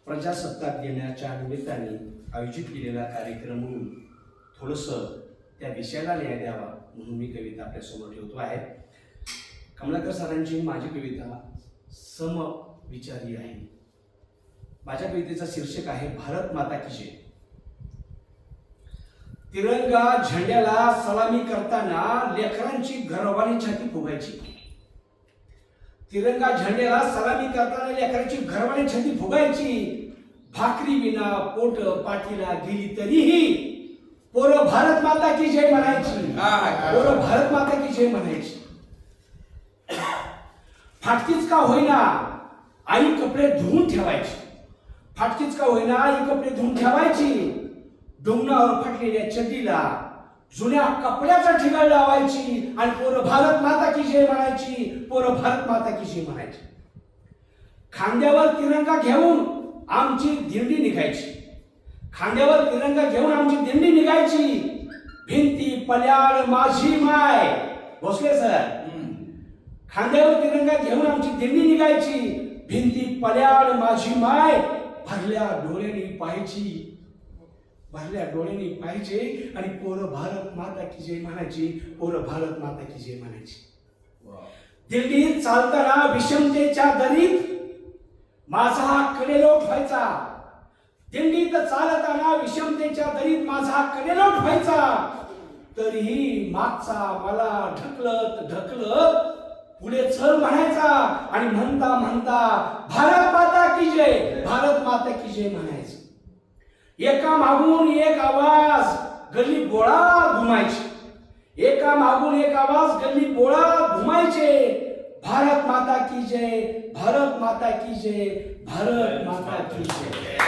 प्रजासत्ताक दिनाच्या निमित्ताने आयोजित केलेला कार्यक्रम म्हणून थोडंसं त्या विषयाला न्याय द्यावा म्हणून मी कविता आपल्यासमोर ठेवतो आहे. कमलाकर सरांची माझी कविता समविचारी आहे. माझ्या कवितेचा शीर्षक आहे भारत माता की जय. तिरंगा झेंड्याला सलामी करताना लेकरांची घरवाली छाती फुगायची. तिरंगा झेंड्याला सलामी करताना लेकरांची घरवाली छाती फुगायची. भाकरी विना पोट पाठीला गेली तरीही पोरं भारत माता की जय म्हणायची. पोरं भारत माता की जय म्हणायची. फाटकीच का होईना आई कपडे धुवून ठेवायची. फाटकीच का होईना आई कपडे धुवून ठेवायची. डोंगरावर फाटलेल्या चड्डीला जुन्या कपड्याचा ठिकाण लावायची आणि पोरं भारत माता की जय म्हणायची. पोरं भारत माता की जय म्हणायची. खांद्यावर तिरंगा घेऊन आमची दिंडी निघायची. खांद्यावर तिरंगा घेऊन आमची दिंडी निघायची. भिंती पल्याळ माझी माय. भोसले सर. खांद्यावर तिरंगा घेऊन आमची दिंडी निघायची. भिंती पल्याळ माझी माय. भरल्या डोळ्यांनी पाहायची. भरल्या डोळ्यांनी पाहायचे आणि पोरं भारत माता की जय म्हणायची. पोरं भारत माता की जय म्हणायची. दिल्लीत चालताना विषमतेच्या दरीत माझा हा कडेलोट व्हायचा. दिल्लीत चालताना विषमतेच्या दरीत माझा हा कडेलोट व्हायचा. तरीही मागचा मला ढकलत ढकलत पुढे चल म्हणायचा आणि म्हणता म्हणता भारत माता की जय, भारत माता की जय म्हणायचं. एका मागून एक आवाज गल्ली बोळा घुमायचे. एका मागून एक आवाज गल्ली बोळा घुमायचे. भारत माता की जय, भारत माता की जय, भारत माता की जय.